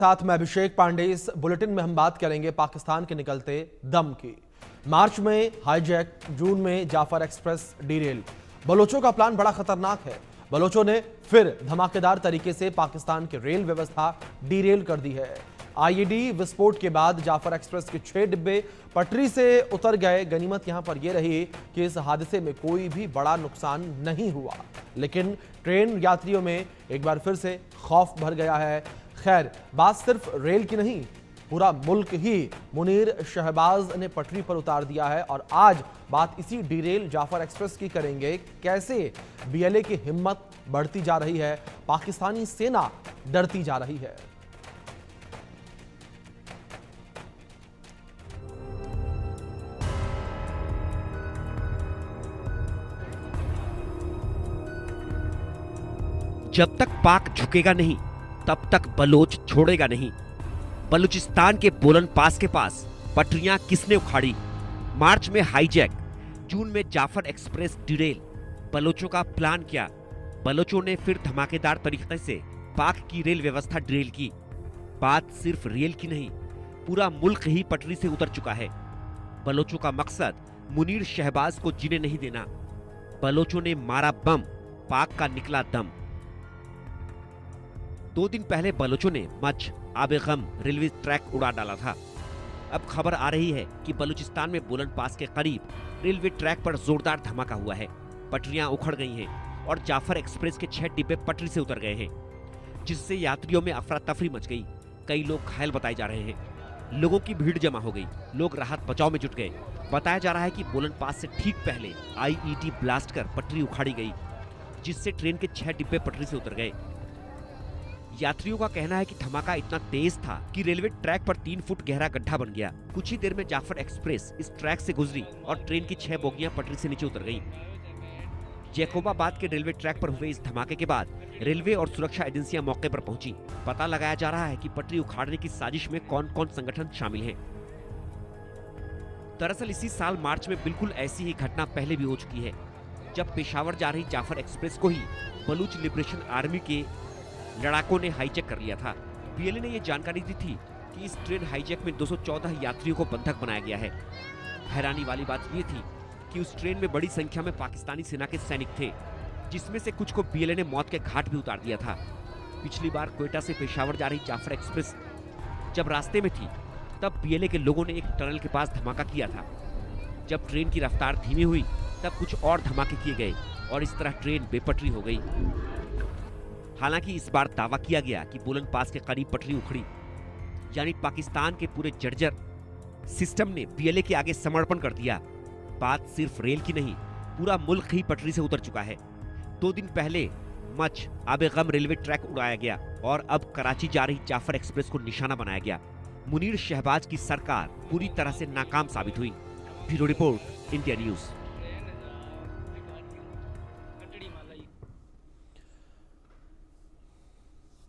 साथ मैं अभिषेक पांडे। इस बुलेटिन में हम बात करेंगे पाकिस्तान के निकलते दम की। मार्च में हाईजैक, जून में जाफर एक्सप्रेस डीरेल। बलोचों का प्लान बड़ा खतरनाक है। बलोचों ने फिर धमाकेदार तरीके से पाकिस्तान की रेल व्यवस्था डीरेल कर दी है। आईईडी विस्फोट के बाद जाफर एक्सप्रेस के 6 डिब्बे पटरी से उतर गए। गनीमत यहां पर यह रही कि इस हादसे में कोई भी बड़ा नुकसान नहीं हुआ, लेकिन ट्रेन यात्रियों में एक बार फिर से खौफ भर गया है। खैर, बात सिर्फ रेल की नहीं, पूरा मुल्क ही मुनीर शहबाज ने पटरी पर उतार दिया है। और आज बात इसी डीरेल जाफर एक्सप्रेस की करेंगे। कैसे बीएलए की हिम्मत बढ़ती जा रही है, पाकिस्तानी सेना डरती जा रही है। जब तक पाक झुकेगा नहीं तब तक बलोच छोड़ेगा नहीं। बलूचिस्तान के बोलन पास के पास पटरियां किसने उखाड़ी? मार्च में हाईजैक, जून में जाफर एक्सप्रेस डिरेल। बलोचों का प्लान क्या? बलोचों ने फिर धमाकेदार तरीके से पाक की रेल व्यवस्था डिरेल की। बात सिर्फ रेल की नहीं, पूरा मुल्क ही पटरी से उतर चुका है। बलोचों का मकसद मुनीर शहबाज को जीने नहीं देना। बलोचों ने मारा बम, पाक का निकला दम। 2 दिन पहले बलोचों ने मच आबे गम रेलवे ट्रैक उड़ा डाला था। अब खबर आ रही है कि बलूचिस्तान में बोलन पास के करीब रेलवे ट्रैक पर जोरदार धमाका हुआ है। पटरियां उखड़ गई हैं और जाफर एक्सप्रेस के 6 डिब्बे पटरी से उतर गए हैं, जिससे यात्रियों में अफरा तफरी मच गई। कई लोग घायल बताए जा रहे हैं। लोगों की भीड़ जमा हो गई। लोग राहत बचाव में जुट गए। बताया जा रहा है कि बोलन पास से ठीक पहले आईईडी ब्लास्ट कर पटरी उखाड़ी गई, जिससे ट्रेन के 6 डिब्बे पटरी से उतर गए। यात्रियों का कहना है कि धमाका इतना तेज था कि रेलवे ट्रैक पर 3 फुट गहरा गड्ढा बन गया। कुछ ही देर में जाफर एक्सप्रेस इस ट्रैक से गुजरी और ट्रेन की 6 बोगियां पटरी से नीचे उतर गईं। जैकोबाबाद के रेलवे ट्रैक पर हुए इस धमाके के बाद रेलवे और सुरक्षा एजेंसियां मौके पर पहुंची। पता लगाया जा रहा है कि पटरी उखाड़ने की साजिश में कौन कौन संगठन शामिल हैं। दरअसल इसी साल मार्च में बिल्कुल ऐसी ही घटना पहले भी हो चुकी है, जब पेशावर जा रही जाफर एक्सप्रेस को ही बलूच लिबरेशन आर्मी के लड़ाकों ने हाईजैक कर लिया था। बीएलए ने यह जानकारी दी थी कि इस ट्रेन हाईजैक में 214 यात्रियों को बंधक बनाया गया है। हैरानी वाली बात यह थी कि उस ट्रेन में बड़ी संख्या में पाकिस्तानी सेना के सैनिक थे, जिसमें से कुछ को बीएलए ने मौत के घाट भी उतार दिया था। पिछली बार क्वेटा से पेशावर जा रही जाफर एक्सप्रेस जब रास्ते में थी, तब बीएलए के लोगों ने एक टनल के पास धमाका किया था। जब ट्रेन की रफ्तार धीमी हुई, तब कुछ और धमाके किए गए और इस तरह ट्रेन बेपटरी हो गई। हालांकि इस बार दावा किया गया कि बोलन पास के करीब पटरी उखड़ी, यानी पाकिस्तान के पूरे जर्जर सिस्टम ने बीएलए के आगे समर्पण कर दिया। बात सिर्फ रेल की नहीं, पूरा मुल्क ही पटरी से उतर चुका है। 2 दिन पहले मच आबे गम रेलवे ट्रैक उड़ाया गया और अब कराची जा रही जाफर एक्सप्रेस को निशाना बनाया गया। मुनीर शहबाज की सरकार पूरी तरह से नाकाम साबित हुई। Bureau report, India news.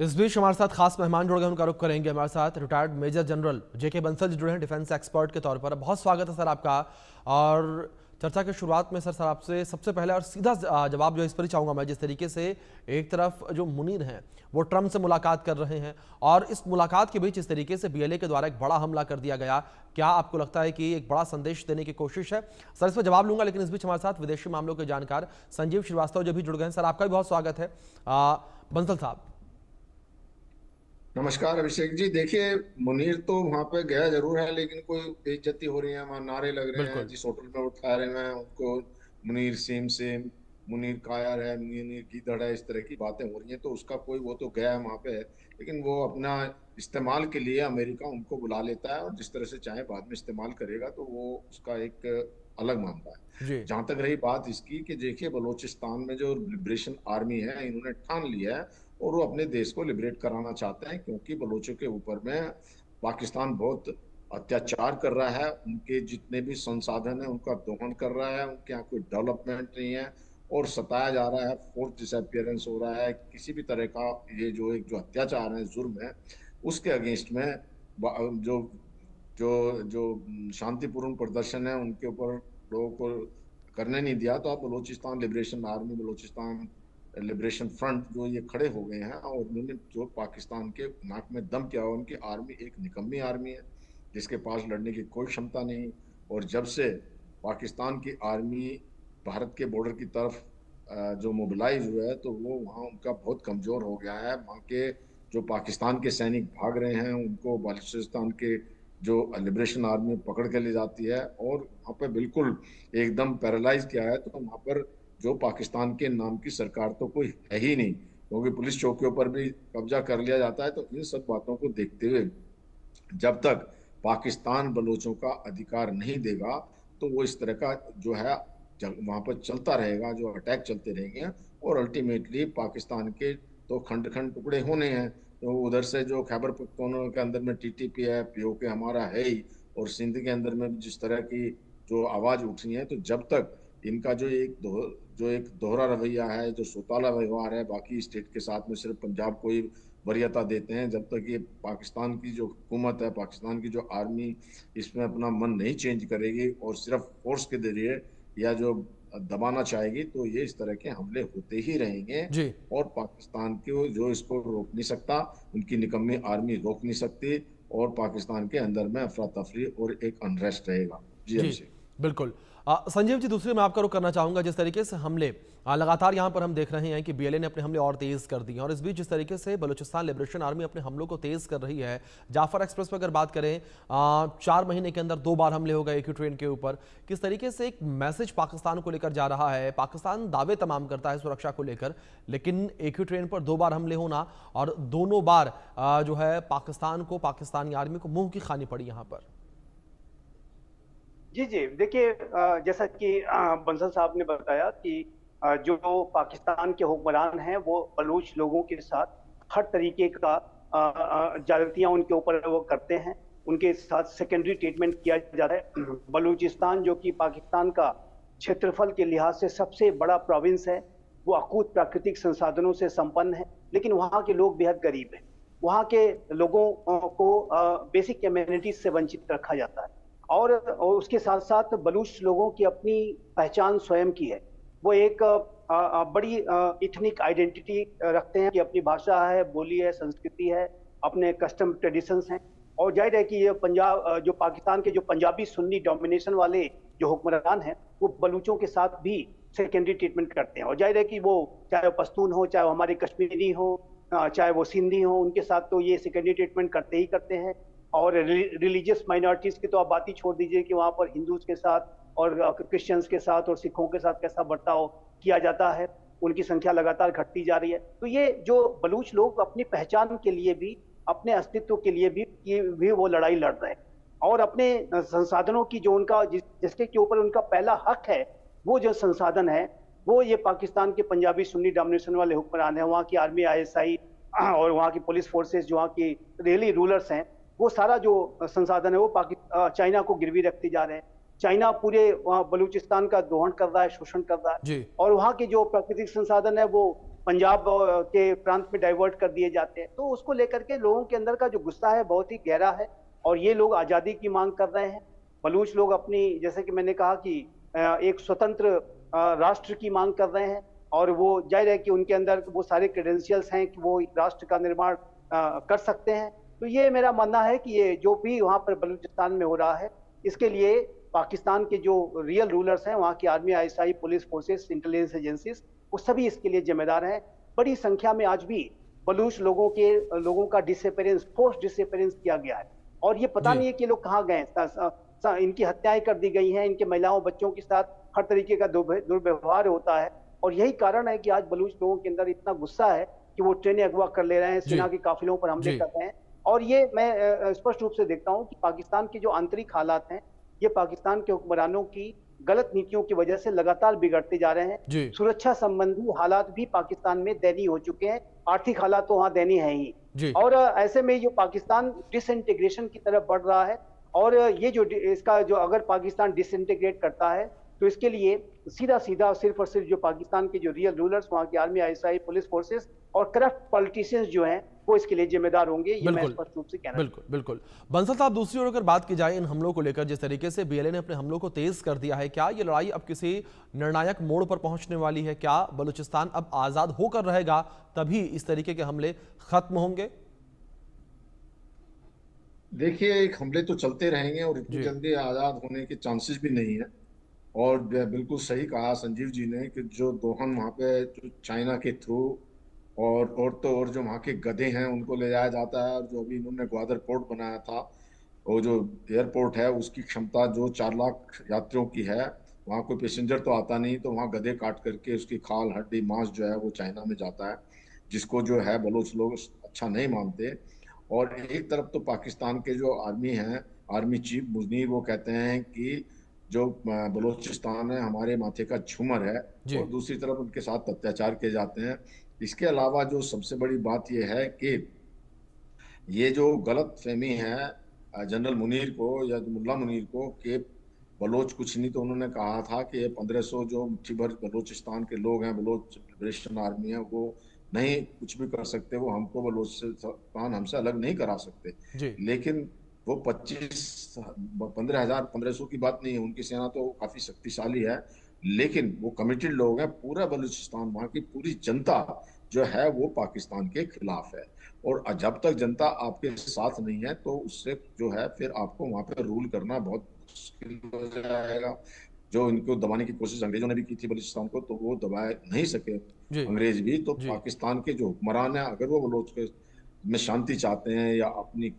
इस बीच हमारे साथ खास मेहमान जुड़ गए, उनका रुख करेंगे। हमारे साथ रिटायर्ड मेजर जनरल जेके बंसल जी जुड़े हैं डिफेंस एक्सपर्ट के तौर पर। बहुत स्वागत है सर आपका। और चर्चा की शुरुआत में सर आपसे सबसे पहले और सीधा जवाब जो इस पर ही चाहूंगा मैं, जिस तरीके से एक तरफ जो मुनीर हैं वो ट्रंप से मुलाकात कर रहे हैं और इस मुलाकात के बीच इस तरीके से बीएलए के द्वारा एक बड़ा हमला कर दिया गया, क्या आपको लगता है कि एक बड़ा संदेश देने की कोशिश है? सर इस पर जवाब लूंगा, लेकिन इस बीच हमारे साथ विदेशी मामलों के जानकार संजीव श्रीवास्तव जो भी जुड़ गए हैं। सर आपका भी बहुत स्वागत है। बंसल साहब। नमस्कार अभिषेक जी। देखिए, मुनीर तो वहां पे गया जरूर है, लेकिन कोई बेइज्जती हो रही है, वहां नारे लग रहे हैं, जिस होटल में वो ठहरे हुए हैं उनको मुनीर सेम मुनीर कायर है, मुनीर गीदड़ है, इस तरह की बातें हो रही हैं। तो उसका कोई, वो तो गया है वहां पे, लेकिन वो अपना इस्तेमाल के लिए अमेरिका उनको बुला लेता है और जिस तरह से चाहे बाद में इस्तेमाल करेगा, तो वो उसका एक अलग मामला है। जहां तक रही बात इसकी कि देखिए, बलूचिस्तान में जो लिबरेशन आर्मी है, इन्होंने ठान लिया है और वो अपने देश को लिबरेट कराना चाहते हैं, क्योंकि बलोचों के ऊपर में पाकिस्तान बहुत अत्याचार कर रहा है। उनके जितने भी संसाधन है उनका दोहन कर रहा है, उनके यहाँ कोई डेवलपमेंट नहीं है और सताया जा रहा है, फोर्स डिसअपियरेंस हो रहा है, किसी भी तरह का ये जो अत्याचार है, जुर्म है, उसके अगेंस्ट में जो जो जो शांतिपूर्ण प्रदर्शन है उनके ऊपर लोगों को करने नहीं दिया। तो आप Balochistan liberation army, Balochistan liberation front जो ये खड़े हो गए हैं और उन्होंने जो पाकिस्तान के नाक में दम किया, उनकी आर्मी एक निकम्मी आर्मी है जिसके पास लड़ने की कोई क्षमता नहीं। और जब से पाकिस्तान की आर्मी भारत के बॉर्डर की तरफ जो मोबिलाइज हुआ है, तो वो वहाँ उनका बहुत कमजोर हो गया है। वहाँ के जो पाकिस्तान के सैनिक भाग रहे हैं उनको बलूचिस्तान के जो लिबरेशन आर्मी पकड़ के ले जाती है और वहाँ पे बिल्कुल एकदम पैरालाइज किया है। तो वहाँ पर जो पाकिस्तान के नाम की सरकार तो कोई है ही नहीं, क्योंकि पुलिस चौकियों पर भी कब्जा कर लिया जाता है। तो इन सब बातों को देखते हुए जब तक पाकिस्तान बलोचों का अधिकार नहीं देगा, तो वो इस तरह का जो है वहां पर चलता रहेगा, जो अटैक चलते रहेंगे और अल्टीमेटली पाकिस्तान के तो खंड खंड टुकड़े होने हैं। तो उधर से जो खैबर पख्तूनख्वा के अंदर में टीटीपी है, पीओके हमारा है ही, और सिंध के अंदर में जिस तरह की जो आवाज उठी है, तो जब तक इनका जो एक दोहरा रवैया है, जो सौताला व्यवहार है बाकी स्टेट के साथ में, सिर्फ पंजाब को ही वरीयता देते हैं, जब तक ये पाकिस्तान की जो हुकूमत है, पाकिस्तान की जो आर्मी इसमें अपना मन नहीं चेंज करेगी और सिर्फ फोर्स के जरिए या जो दबाना चाहेगी, तो ये इस तरह के हमले होते ही रहेंगे। जी और पाकिस्तान को जो इसको रोक नहीं सकता, उनकी निकम्मी आर्मी रोक नहीं सकती, और पाकिस्तान के अंदर में अफरा तफरी और एक अनरेस्ट रहेगा। जी जी अभिषेक। बिल्कुल। संजीव जी, दूसरी मैं आपका रुख करना चाहूंगा। जिस तरीके से हमले लगातार यहां पर हम देख रहे हैं कि बीएलए ने अपने हमले और तेज कर दिए, और इस बीच जिस तरीके से बलूचिस्तान लिबरेशन आर्मी अपने हमलों को तेज कर रही है, जाफर एक्सप्रेस पर अगर बात करें 4 महीने के अंदर 2 बार हमले हो गए एक ही ट्रेन के ऊपर। किस तरीके से एक मैसेज पाकिस्तान को लेकर जा रहा है? पाकिस्तान दावे तमाम करता है सुरक्षा को लेकर, लेकिन एक ही ट्रेन पर 2 बार हमले होना, और दोनों बार जो है पाकिस्तान को, पाकिस्तानी आर्मी को मुंह की खानी पड़ी यहां पर। जी जी, देखिए, जैसा कि बंसल साहब ने बताया कि जो पाकिस्तान के हुक्मरान हैं वो बलूच लोगों के साथ हर तरीके का ज्यादतियां उनके ऊपर वो करते हैं, उनके साथ सेकेंडरी ट्रीटमेंट किया जाता है। बलूचिस्तान जो कि पाकिस्तान का क्षेत्रफल के लिहाज से सबसे बड़ा प्रोविंस है, वो अकूत प्राकृतिक संसाधनों से संपन्न है, लेकिन वहाँ के लोग बेहद गरीब हैं। वहाँ के लोगों को बेसिक एमेनिटीज से वंचित रखा जाता है, और उसके साथ साथ बलूच लोगों की अपनी पहचान स्वयं की है। वो एक बड़ी इथनिक आइडेंटिटी रखते हैं कि अपनी भाषा है, बोली है, संस्कृति है, अपने कस्टम ट्रेडिशंस हैं। और जाहिर है कि ये जो पाकिस्तान के जो पंजाबी सुन्नी डोमिनेशन वाले जो हुक्मरान हैं, वो बलूचों के साथ भी सेकेंडरी ट्रीटमेंट करते हैं। और जाहिर है कि वो चाहे वो पश्तून हो, चाहे वो हमारे कश्मीरी हो, चाहे वो सिंधी हो, उनके साथ तो ये सेकेंडरी ट्रीटमेंट करते ही करते हैं। और रिलीजियस माइनॉरिटीज की तो आप बात ही छोड़ दीजिए कि वहाँ पर हिंदूज के साथ और क्रिश्चियंस के साथ और सिखों के साथ कैसा बर्ताव किया जाता है, उनकी संख्या लगातार घटती जा रही है। तो ये जो बलूच लोग अपनी पहचान के लिए भी, अपने अस्तित्व के लिए भी वो लड़ाई लड़ रहे हैं, और अपने संसाधनों की जो उनका जिसके के ऊपर उनका पहला हक है, वो जो संसाधन है, वो ये पाकिस्तान के पंजाबी सुन्नी डोमिनेशन वाले हुक्मरान है, वहाँ की आर्मी, ISI और वहाँ की पुलिस फोर्सेस, जो वहाँ की रियली रूलर्स हैं, वो सारा जो संसाधन है वो चाइना को गिरवी रखते जा रहे हैं। चाइना पूरे वहाँ बलूचिस्तान का दोहन कर रहा है, शोषण कर रहा है, और वहाँ के जो प्राकृतिक संसाधन है वो पंजाब के प्रांत में डाइवर्ट कर दिए जाते हैं। तो उसको लेकर के लोगों के अंदर का जो गुस्सा है बहुत ही गहरा है, और ये लोग आज़ादी की मांग कर रहे हैं। बलूच लोग अपनी, जैसे कि मैंने कहा कि एक स्वतंत्र राष्ट्र की मांग कर रहे हैं, और वो जाहिर है कि उनके अंदर वो सारे क्रेडेंशियल्स हैं कि वो राष्ट्र का निर्माण कर सकते हैं। तो ये मेरा मानना है कि ये जो भी वहाँ पर बलूचिस्तान में हो रहा है, इसके लिए पाकिस्तान के जो रियल रूलर्स हैं, वहाँ की army, ISI, police forces, intelligence agencies, वो सभी इसके लिए जिम्मेदार हैं। बड़ी संख्या में आज भी बलूच लोगों का डिसअपीयरेंस, फोर्स डिसअपीयरेंस किया गया है, और ये पता नहीं है कि लोग कहाँ गए। इनकी हत्याएं कर दी गई हैं, इनके महिलाओं बच्चों के साथ हर तरीके का दुर्व्यवहार होता है, और यही कारण है कि आज बलूच लोगों के अंदर इतना गुस्सा है कि वो ट्रेनें अगवा कर ले रहे हैं, सेना के काफिलों पर हमले कर रहे हैं। और ये मैं स्पष्ट रूप से देखता हूं कि पाकिस्तान के जो आंतरिक हालात हैं, ये पाकिस्तान के हुक्मरानों की गलत नीतियों की वजह से लगातार बिगड़ते जा रहे हैं। सुरक्षा संबंधी हालात भी पाकिस्तान में दयनीय हो चुके हैं, आर्थिक हालात तो वहां दयनीय है ही। और ऐसे में जो पाकिस्तान डिसइंटीग्रेशन की तरफ बढ़ रहा है, और ये जो इसका जो अगर पाकिस्तान डिसइंटीग्रेट करता है तो इसके लिए सीधा सीधा सिर्फ और सिर्फ जो पाकिस्तान के जो रियल रूलर्स, वहाँ की आर्मी, आईएसआई, पुलिस फोर्सेस और करप्ट पॉलिटिशियंस जो हैं वो इसके लिए जिम्मेदार होंगे। ये मैं स्पष्ट रूप से कहना बिल्कुल बिल्कुल। बंसल साहब, दूसरी ओर अगर बात की जाए इन हमलों को लेकर, जिस तरीके से बीएलए ने अपने हमलों को तेज कर दिया है, क्या ये लड़ाई अब किसी निर्णायक मोड़ पर पहुंचने वाली है? क्या बलूचिस्तान अब आजाद होकर रहेगा तभी इस तरीके के हमले खत्म होंगे? देखिए, एक हमले तो चलते रहेंगे और इतनी जल्दी आजाद होने के चांसेस भी नहीं है। और बिल्कुल सही कहा संजीव जी ने कि जो दोहन वहाँ पे जो चाइना के थ्रू और जो वहाँ के गधे हैं उनको ले जाया जाता है। और जो अभी इन्होंने ग्वादर पोर्ट बनाया था, वो जो एयरपोर्ट है उसकी क्षमता जो 4 लाख यात्रियों की है, वहाँ कोई पैसेंजर तो आता नहीं, तो वहाँ गधे काट करके उसकी खाल हड्डी मांस जो है वो चाइना में जाता है, जिसको जो है बलोच लोग अच्छा नहीं मानते। और एक तरफ तो पाकिस्तान के जो आर्मी हैं, आर्मी चीफ मुनीर, वो कहते हैं कि जो बलूचिस्तान है हमारे माथे का झूमर है, और दूसरी तरफ उनके साथ अत्याचार किए जाते हैं। इसके अलावा जो सबसे बड़ी बात यह है कि ये जो गलत फहमी है जनरल मुनीर को या मुल्ला मुनीर को कि बलोच कुछ नहीं, तो उन्होंने कहा था कि 1500 जो मुट्ठी भर बलूचिस्तान के लोग हैं, बलोच लिबरेशन आर्मी है, वो नहीं कुछ भी कर सकते, वो हमको बलूचिस्तान हमसे अलग नहीं करा सकते। लेकिन वो 15,000-1500 की बात नहीं है, उनकी सेना तो काफी शक्तिशाली है, लेकिन वो कमिटेड लोग हैं। पूरा बलूचिस्तान, वहाँ की पूरी जनता जो है वो पाकिस्तान के खिलाफ है, और जब तक जनता आपके साथ नहीं है तो उससे जो है फिर आपको वहाँ पे रूल करना बहुत मुश्किल हो जाएगा। जो इनको दबाने की कोशिश अंग्रेजों ने भी की थी बलूचिस्तान को, तो वो दबा नहीं सके अंग्रेज भी। तो पाकिस्तान के जो हुक्मरान है, अगर वो बलोच में शांति चाहते हैं या अपनी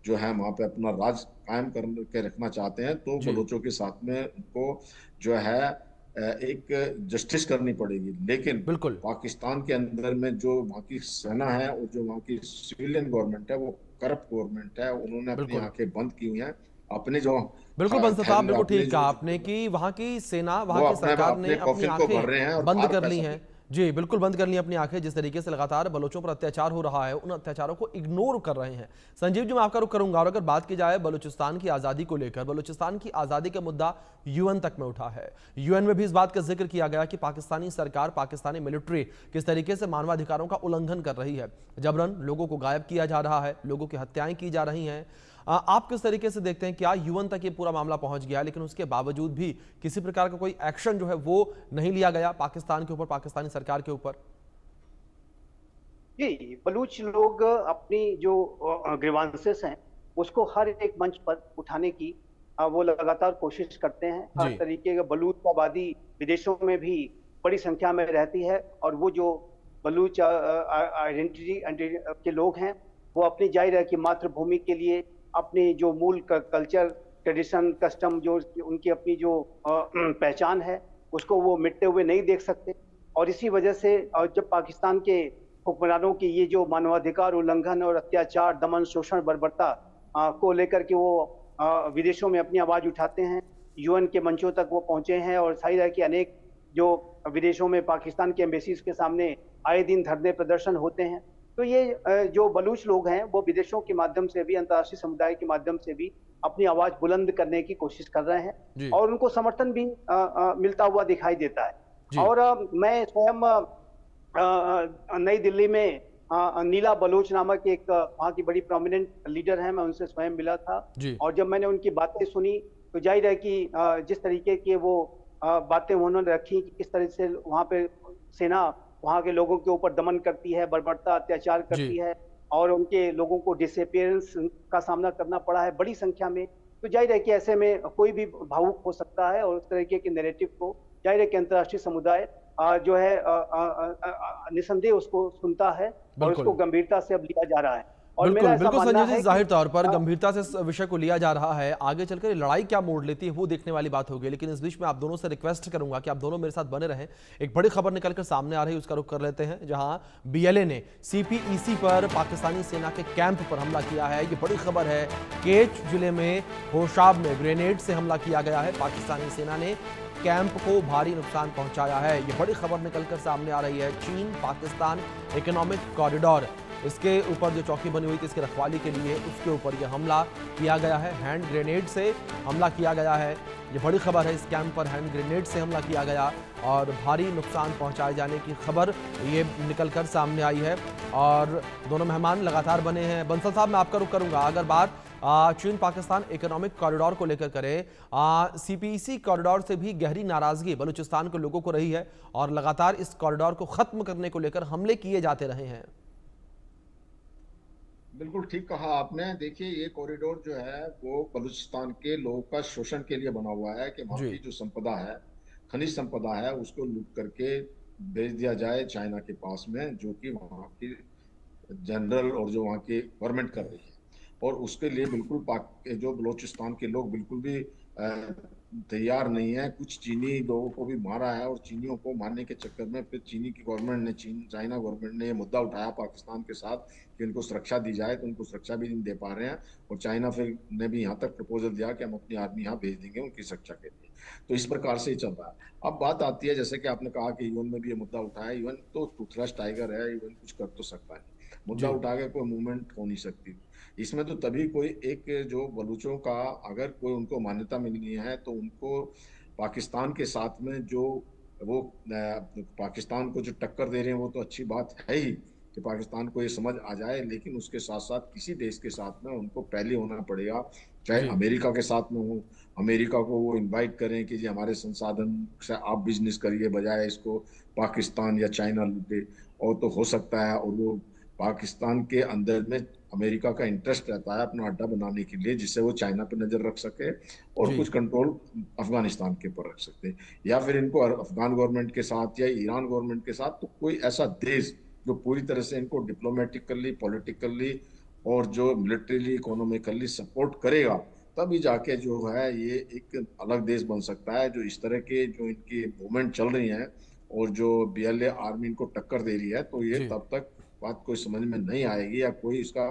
जो है वहाँ पे अपना राज कायम करके रखना चाहते हैं, तो बलोचों के साथ में उनको जो है एक जस्टिस करनी पड़ेगी। लेकिन पाकिस्तान के अंदर में जो वहाँ की सेना है और जो वहाँ की सिविलियन गवर्नमेंट है, वो करप्ट गवर्नमेंट है। उन्होंने अपनी आंखें बंद की हुई हैं। अपने जो बिल्कुल बंसल साहब, बिल्कुल ठीक कहा आपने कि वहाँ की सेना, वहाँ की सरकार ने अपनी आंखें बंद कर ली हैं। जी बिल्कुल, बंद कर ली अपनी आंखें। जिस तरीके से लगातार बलोचों पर अत्याचार हो रहा है, उन अत्याचारों को इग्नोर कर रहे हैं। संजीव जी, मैं आपका रुख करूंगा। और अगर बात की जाए बलूचिस्तान की आज़ादी को लेकर, बलूचिस्तान की आज़ादी का मुद्दा यूएन तक में उठा है। यूएन में भी इस बात का जिक्र किया गया कि पाकिस्तानी सरकार, पाकिस्तानी मिलिट्री किस तरीके से मानवाधिकारों का उल्लंघन कर रही है, जबरन लोगों को गायब किया जा रहा है, लोगों की हत्याएं की जा रही हैं। आप किस तरीके से देखते हैं, क्या यूएन तक ये पूरा मामला पहुंच गया, लेकिन उसके बावजूद भी किसी प्रकार का कोई एक्शन जो है वो नहीं लिया गया पाकिस्तान के ऊपर, पाकिस्तानी सरकार के ऊपर? जी, बलूच लोग अपनी जो ग्रीवांसेस हैं उसको हर एक मंच पर उठाने की वो लगातार कोशिश करते हैं। हर तरीके का बलूच आबादी विदेशों में भी बड़ी संख्या में रहती है, और वो जो बलूच आइडेंटिटी के लोग हैं वो अपनी जाहिर है कि मातृभूमि के लिए अपनी जो मूल कल्चर, ट्रेडिशन, कस्टम, जो उनकी अपनी जो पहचान है उसको वो मिटते हुए नहीं देख सकते। और इसी वजह से जब पाकिस्तान के हुक्मरानों की ये जो मानवाधिकार उल्लंघन और अत्याचार, दमन, शोषण, बर्बरता को लेकर के वो विदेशों में अपनी आवाज उठाते हैं, यूएन के मंचों तक वो पहुंचे हैं। और जाहिर है कि अनेक जो विदेशों में पाकिस्तान के एम्बेसीज के सामने आए दिन धरने प्रदर्शन होते हैं। तो ये जो बलूच लोग हैं वो विदेशों के माध्यम से भी, अंतर्राष्ट्रीय समुदाय के माध्यम से भी अपनी आवाज बुलंद करने की कोशिश कर रहे हैं, और उनको समर्थन भी मिलता हुआ दिखाई देता है। और मैं स्वयं नई दिल्ली में नीला बलोच नामक एक वहाँ की बड़ी प्रोमिनेंट लीडर है, मैं उनसे स्वयं मिला था। और जब मैंने उनकी बातें सुनी तो जाहिर है कि जिस तरीके के वो बातें उन्होंने रखी कि किस तरह से वहाँ पे सेना वहाँ के लोगों के ऊपर दमन करती है, बर्बरता, अत्याचार करती है, और उनके लोगों को डिसअपियरेंस का सामना करना पड़ा है बड़ी संख्या में। तो जाहिर है कि ऐसे में कोई भी भावुक हो सकता है, और उस तरीके के नैरेटिव को जाहिर है कि अंतर्राष्ट्रीय समुदाय जो है निसंदेह उसको सुनता है और उसको गंभीरता से अब लिया जा रहा है। और बिल्कुल बिल्कुल संजय जी, जाहिर तौर पर गंभीरता से इस विषय को लिया जा रहा है। आगे चलकर लड़ाई क्या मोड़ लेती है वो देखने वाली बात होगी, लेकिन इस बीच में आप दोनों से रिक्वेस्ट करूंगा कि आप दोनों मेरे साथ बने रहें। एक बड़ी खबर निकलकर सामने आ रही है, उसका रुख कर लेते हैं, जहां बीएलए ने सीपीईसी पर पाकिस्तानी सेना के कैंप पर हमला किया है। ये बड़ी खबर है। केच जिले में होशाब में ग्रेनेड से हमला किया गया है। पाकिस्तानी सेना ने कैंप को भारी नुकसान पहुंचाया है। ये बड़ी खबर निकलकर सामने आ रही है। चीन पाकिस्तान इकोनॉमिक कॉरिडोर इसके ऊपर जो चौकी बनी हुई थी इसकी रखवाली के लिए, उसके ऊपर यह हमला किया गया है। हैंड ग्रेनेड से हमला किया गया है, ये बड़ी खबर है। इस कैंप पर हैंड ग्रेनेड से हमला किया गया और भारी नुकसान पहुंचाए जाने की खबर ये निकलकर सामने आई है और दोनों मेहमान लगातार बने हैं। बंसल साहब, मैं आपका रुख करूंगा। अगर बात चीन पाकिस्तान इकोनॉमिक कॉरिडोर को लेकर करें, सीपीसी कॉरिडोर से भी गहरी नाराजगी बलूचिस्तान के लोगों को रही है और लगातार इस कॉरिडोर को खत्म करने को लेकर हमले किए जाते रहे हैं। बिल्कुल ठीक कहा आपने। देखिए, ये कॉरिडोर जो है वो बलूचिस्तान के लोगों का शोषण के लिए बना हुआ है कि वहाँ की जो संपदा है, खनिज संपदा है, उसको लूट करके भेज दिया जाए चाइना के पास में, जो कि वहाँ की जनरल और जो वहाँ की गवर्नमेंट कर रही है। और उसके लिए बिल्कुल जो बलूचिस्तान के लोग बिल्कुल भी तैयार नहीं है। कुछ चीनी लोगों को भी मारा है और चीनियों को मारने के चक्कर में फिर चीनी की गवर्नमेंट ने, चाइना गवर्नमेंट ने ये मुद्दा उठाया पाकिस्तान के साथ कि उनको सुरक्षा दी जाए, तो उनको सुरक्षा भी नहीं दे पा रहे हैं। और चाइना फिर ने भी यहाँ तक प्रपोजल दिया कि हम अपनी आर्मी यहाँ भेज देंगे उनकी सुरक्षा के लिए। तो इस प्रकार से ही चल रहा है। अब बात आती है, जैसे कि आपने कहा कि यूएन में भी ये मुद्दा उठाया। यूएन तो टूथलेस टाइगर है, यूएन कुछ कर तो सकता है, मुद्दा उठा के कोई मूवमेंट हो नहीं सकती इसमें। तो तभी कोई एक जो बलूचों का अगर कोई उनको मान्यता मिलनी है तो उनको पाकिस्तान के साथ में जो वो पाकिस्तान को जो टक्कर दे रहे हैं वो तो अच्छी बात है ही कि पाकिस्तान को ये समझ आ जाए, लेकिन उसके साथ साथ किसी देश के साथ में उनको पहले होना पड़ेगा। चाहे अमेरिका के साथ में हो, अमेरिका को वो इनवाइट करें कि जी हमारे संसाधन से आप बिजनेस करिए, बजाय इसको पाकिस्तान या चाइना लूटे। और तो हो सकता है, और वो पाकिस्तान के अंदर में अमेरिका का इंटरेस्ट रहता है अपना अड्डा बनाने के लिए, जिससे वो चाइना पे नजर रख सके और कुछ कंट्रोल अफगानिस्तान के ऊपर रख सकते, या फिर इनको अफगान गवर्नमेंट के साथ या ईरान गवर्नमेंट के साथ, तो कोई ऐसा देश जो पूरी तरह से इनको डिप्लोमेटिकली, पॉलिटिकली और जो मिलिट्रीली, इकोनॉमिकली सपोर्ट करेगा, तभी जाके जो है ये एक अलग देश बन सकता है। जो इस तरह के जो इनकी मूवमेंट चल रही है और जो बीएलए आर्मी इनको टक्कर दे रही है, तो ये तब तक बात कोई समझ में नहीं आएगी या कोई इसका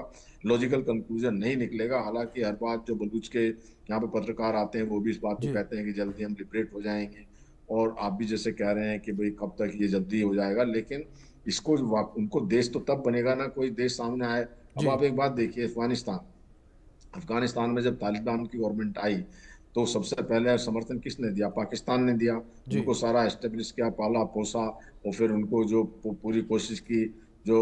लॉजिकल कंक्लूजन नहीं निकलेगा। हालांकि हर बात जो बलूच के यहाँ पे पत्रकार आते हैं वो भी इस बात को कहते हैं कि जल्दी हम लिबरेट हो जाएंगे, और आप भी जैसे कह रहे हैं कि भाई कब तक ये जल्दी हो जाएगा, लेकिन इसको उनको देश तो तब बनेगा ना कोई देश सामने आए। अब आप एक बात देखिए, अफगानिस्तान में जब तालिबान की गवर्नमेंट आई तो सबसे पहले समर्थन किसने दिया? पाकिस्तान ने दिया। उनको सारा एस्टेब्लिश किया, पाला पोसा, और फिर उनको जो पूरी कोशिश की। जो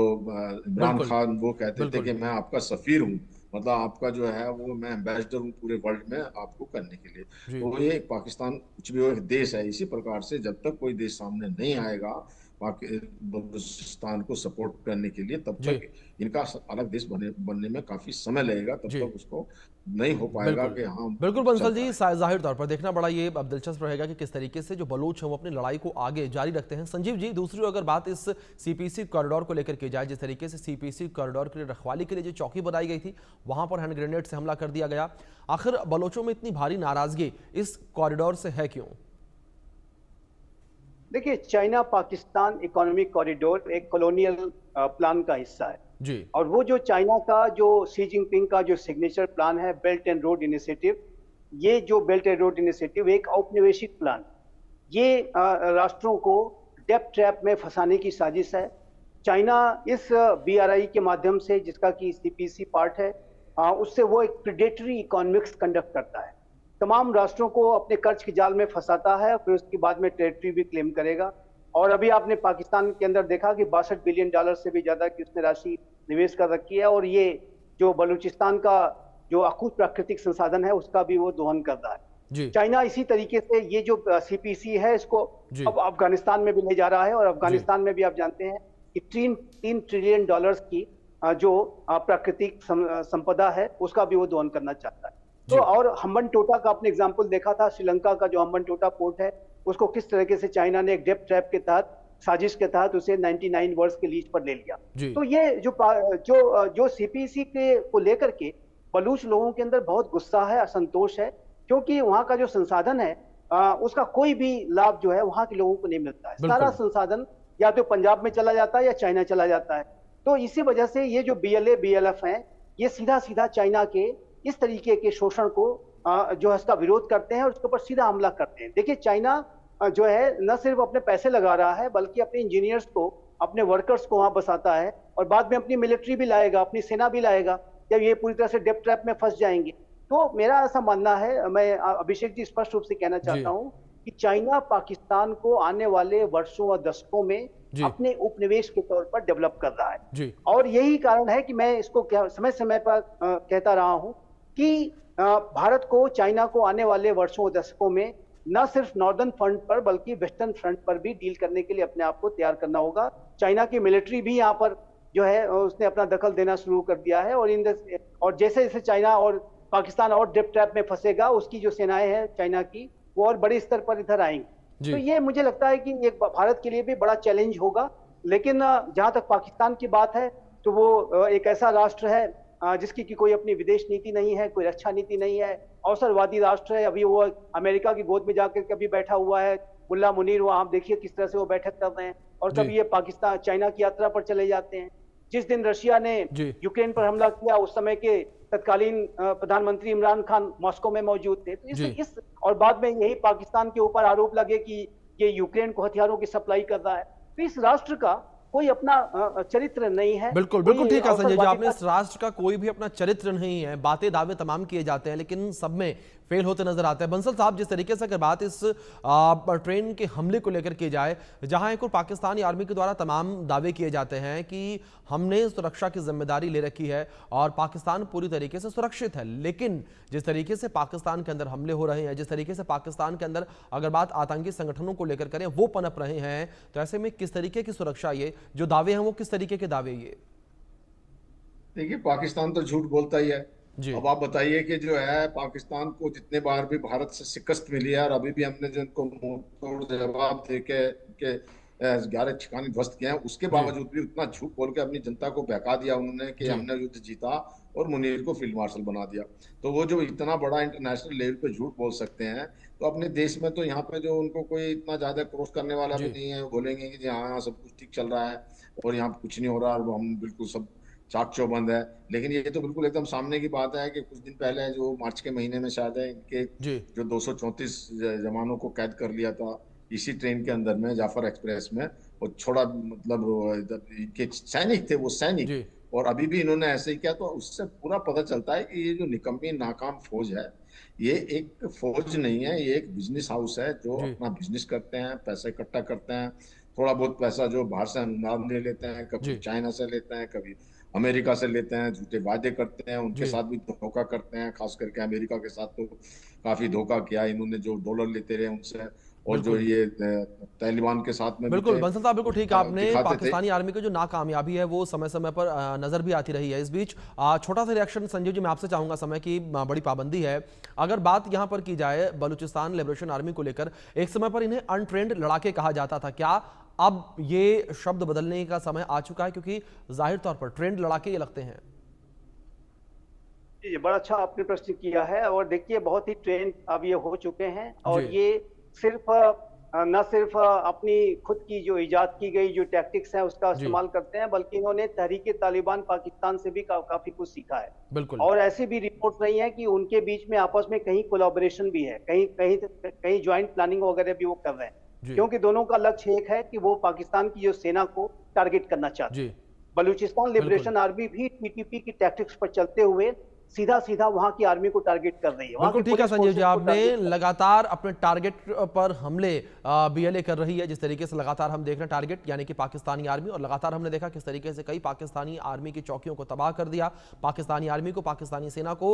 इमरान खान वो कहते थे कि मैं आपका सफीर हूँ, मतलब आपका जो है वो मैं एम्बेसडर हूँ पूरे वर्ल्ड में आपको करने के लिए। तो ये पाकिस्तान कुछ भी हो, एक देश है। इसी प्रकार से जब तक कोई देश सामने नहीं आएगा बलूचिस्तान को सपोर्ट करने के लिए, तब तक इनका अलग देश बनने में काफी समय लगेगा। तब तक उसको नहीं हो पाएगा कि हाँ। बिल्कुल बंसल जी, जाहिर तौर पर देखना बड़ा ये अब दिलचस्प रहेगा कि किस तरीके से जो बलूच हैं वो अपनी लड़ाई को आगे जारी रखते हैं। संजीव जी, दूसरी अगर बात इस सीपीसी कॉरिडोर को लेकर की जाए, जिस तरीके से सीपीसी कॉरिडोर के लिए रखवाली के लिए जो चौकी बनाई गई थी, वहां पर हैंड ग्रेनेड से हमला कर दिया गया। आखिर बलोचों में इतनी भारी नाराजगी इस कॉरिडोर से है क्यों? देखिए, चाइना पाकिस्तान इकोनॉमिक कॉरिडोर एक कॉलोनियल प्लान का हिस्सा है जी। और वो जो चाइना का जो शी जिनपिंग का जो सिग्नेचर प्लान है, बेल्ट एंड रोड इनिशिएटिव, ये जो बेल्ट एंड रोड इनिशिएटिव एक औपनिवेशिक प्लान, ये राष्ट्रों को डेप्थ ट्रैप में फंसाने की साजिश है। चाइना इस बीआरआई के माध्यम से, जिसका कि सीपीसी पार्ट है, उससे वो एक प्रेडेटरी इकोनॉमिक्स कंडक्ट करता है। तमाम राष्ट्रों को अपने कर्ज के जाल में फंसाता है, फिर उसके बाद में टेरिटरी भी क्लेम करेगा। और अभी आपने पाकिस्तान के अंदर देखा कि $62 बिलियन से भी ज्यादा की उसने राशि निवेश कर रखी है, और ये जो बलूचिस्तान का जो अकूत प्राकृतिक संसाधन है उसका भी वो दोहन कर रहा है। चाइना इसी तरीके से ये जो सीपीसी है इसको अब अफगानिस्तान में भी ले जा रहा है, और अफगानिस्तान में भी आप जानते हैं कि $3 ट्रिलियन की जो प्राकृतिक संपदा है उसका भी वो दोहन करना चाहता है। तो और हम्बनटोटा का आपने एग्जाम्पल देखा था, श्रीलंका का जो हम्बनटोटा पोर्ट है उसको किस तरीके से चाइना ने एक डेप्थ ट्रैप के तहत, साजिश के तहत उसे 99 वर्ष के लीज पर ले लिया। तो ये जो सीपीसी के को लेकर के बलूच लोगों के अंदर बहुत गुस्सा है, असंतोष है, क्योंकि वहां का जो संसाधन है उसका कोई भी लाभ जो है वहां के लोगों को नहीं मिलता है। सारा संसाधन या तो पंजाब में चला जाता है या चाइना चला जाता है। तो इसी वजह से ये जो बीएलए बीएलएफ हैं, ये सीधा सीधा चाइना के इस तरीके के शोषण को जो है इसका विरोध करते हैं और उसके ऊपर सीधा हमला करते हैं। देखिए, चाइना जो है न सिर्फ अपने पैसे लगा रहा है, बल्कि अपने इंजीनियर्स को अपने वर्कर्स को वहां बसाता है और बाद में अपनी मिलिट्री भी लाएगा, अपनी सेना भी लाएगा, जब ये पूरी तरह से डेप ट्रैप में फंस जाएंगे। तो मेरा ऐसा मानना है, मैं अभिषेक जी स्पष्ट रूप से कहना चाहता हूं कि चाइना पाकिस्तान को आने वाले वर्षों और दशकों में अपने उपनिवेश के तौर पर डेवलप कर रहा है। और यही कारण है कि मैं इसको समय समय पर कहता रहा हूं कि भारत को चाइना को आने वाले वर्षों और दशकों में न सिर्फ नॉर्दर्न फ्रंट पर बल्कि वेस्टर्न फ्रंट पर भी डील करने के लिए अपने आप को तैयार करना होगा। चाइना की मिलिट्री भी यहाँ पर जो है उसने अपना दखल देना शुरू कर दिया है, और जैसे जैसे चाइना और पाकिस्तान और डेप ट्रैप में फंसेगा, उसकी जो सेनाएं हैं चाइना की वो और बड़े स्तर पर इधर आएंगी। तो ये मुझे लगता है कि एक भारत के लिए भी बड़ा चैलेंज होगा। लेकिन जहां तक पाकिस्तान की बात है तो वो एक ऐसा राष्ट्र है जिसकी की कोई अपनी विदेश नीति नहीं है, कोई रक्षा नीति नहीं है, अवसरवादी राष्ट्र है। अभी वो अमेरिका की गोद में जाकर कभी बैठा हुआ है मुल्ला मुनीर, वहां आप देखिए किस तरह से वो बैठक कर रहे हैं, और कभी ये पाकिस्तान चाइना की यात्रा पर चले जाते हैं। जिस दिन रशिया ने यूक्रेन पर हमला किया उस समय के तत्कालीन प्रधानमंत्री इमरान खान मॉस्को में मौजूद थे। तो और बाद में यही पाकिस्तान के ऊपर आरोप लगे कि ये यूक्रेन को हथियारों की सप्लाई कर रहा है। तो इस राष्ट्र का कोई अपना चरित्र नहीं है। बिल्कुल बिल्कुल ठीक है संजय जी, आपने इस राष्ट्र का कोई भी अपना चरित्र नहीं है। बातें दावे तमाम किए जाते हैं लेकिन सब में फेल होते नजर आते हैं। बंसल साहब, जिस तरीके से अगर बात इस ट्रेन के हमले को लेकर की जाए, जहां एक और पाकिस्तानी आर्मी के द्वारा तमाम दावे किए जाते हैं कि हमने सुरक्षा की जिम्मेदारी ले रखी है और पाकिस्तान पूरी तरीके से सुरक्षित है, लेकिन जिस तरीके से पाकिस्तान के अंदर हमले हो रहे हैं, जिस तरीके से पाकिस्तान के अंदर अगर बात आतंकी संगठनों को लेकर करें वो पनप रहे हैं, तो ऐसे में किस तरीके की सुरक्षा, ये जो दावे हैं वो किस तरीके के दावे? ये देखिए, पाकिस्तान तो झूठ बोलता ही है। अब आप बताइए कि जो है पाकिस्तान को जितने बार भी भारत से शिकस्त मिली है और अभी भी हमने जो इनको मुंह तोड़ जवाब दे के 11 ठिकाने ध्वस्त किए हैं, उसके बावजूद भी उतना झूठ बोल के अपनी जनता को बहका दिया उन्होंने कि हमने युद्ध जीता और मुनीर को फील्ड मार्शल बना दिया। तो वो जो इतना बड़ा इंटरनेशनल लेवल पे झूठ बोल सकते हैं, तो अपने देश में तो यहाँ पे जो उनको कोई इतना ज्यादा क्रॉस करने वाला भी नहीं है। बोलेंगे कि हाँ सब कुछ ठीक चल रहा है और यहाँ पे कुछ नहीं हो रहा और हम बिल्कुल सब चाक चौबंद है। लेकिन ये तो बिल्कुल एकदम सामने की बात है कि कुछ दिन पहले जो मार्च के महीने में शायद है इनके जो 234 जवानों को कैद कर लिया था इसी ट्रेन के अंदर में, जाफर एक्सप्रेस में, और छोड़ा, मतलब इनके सैनिक थे वो सैनिक, और अभी भी इन्होंने ऐसे ही किया। तो उससे पूरा पता चलता है कि ये जो निकम्मी नाकाम फौज है ये एक फौज नहीं है, ये एक बिजनेस हाउस है जो अपना बिजनेस करते हैं, पैसे इकट्ठा करते हैं, थोड़ा बहुत पैसा जो बाहर से अनुदान ले लेते हैं, कभी चाइना से लेते हैं, कभी अमेरिका से लेते हैं, झूठे वादे करते हैं, उनके साथ भी धोखा करते हैं। खास करके अमेरिका के साथ तो काफी धोखा किया इन्होंने, जो डॉलर लेते रहे उनसे, और जो ये तालिबान के साथ में। बिल्कुल बंसल साहब, बिल्कुल ठीक, आपने पाकिस्तानी आर्मी की जो नाकामयाबी है वो समय समय पर नजर भी आती रही है। इस बीच छोटा सा रिएक्शन संजीव जी मैं आपसे चाहूंगा, समय की बड़ी पाबंदी है। अगर बात यहां पर की जाए बलूचिस्तान लिबरेशन आर्मी को लेकर, एक समय पर इन्हें अनट्रेंड लड़ाके कहा जाता था, क्या अब ये शब्द बदलने का समय आ चुका है? क्योंकि जाहिर तौर पर ट्रेंड लड़ाके ये लगते हैं। बड़ा अच्छा आपने प्रश्न किया है, और देखिए बहुत ही ट्रेंड अब ये हो चुके हैं, और ये सिर्फ न सिर्फ अपनी खुद की जो इजाद की गई जो टैक्टिक्स हैं उसका इस्तेमाल करते हैं, बल्कि इन्होंने तहरीके तालिबान पाकिस्तान से भी काफी कुछ सीखा है। बिल्कुल। और ऐसी भी रिपोर्ट नहीं है कि उनके बीच में आपस में कहीं कोलैबोरेशन भी है, कहीं ज्वाइंट प्लानिंग वगैरह भी वो कर रहे हैं, क्योंकि दोनों का लक्ष्य एक है कि वो पाकिस्तान की जो सेना को टारगेट करना चाहते हैं। बलूचिस्तान लिबरेशन आर्मी भी टीटीपी की टैक्टिक्स पर चलते हुए सीधा सीधा वहां की आर्मी को टारगेट कर रही है। बिल्कुल ठीक है संजीव जी, आपने लगातार अपने टारगेट पर हमले बीएलए कर रही है, जिस तरीके से लगातार हम देख रहे हैं टारगेट यानी कि पाकिस्तानी आर्मी, और लगातार हमने देखा किस तरीके से कई पाकिस्तानी आर्मी की चौकियों को तबाह कर दिया, पाकिस्तानी आर्मी को, पाकिस्तानी सेना को।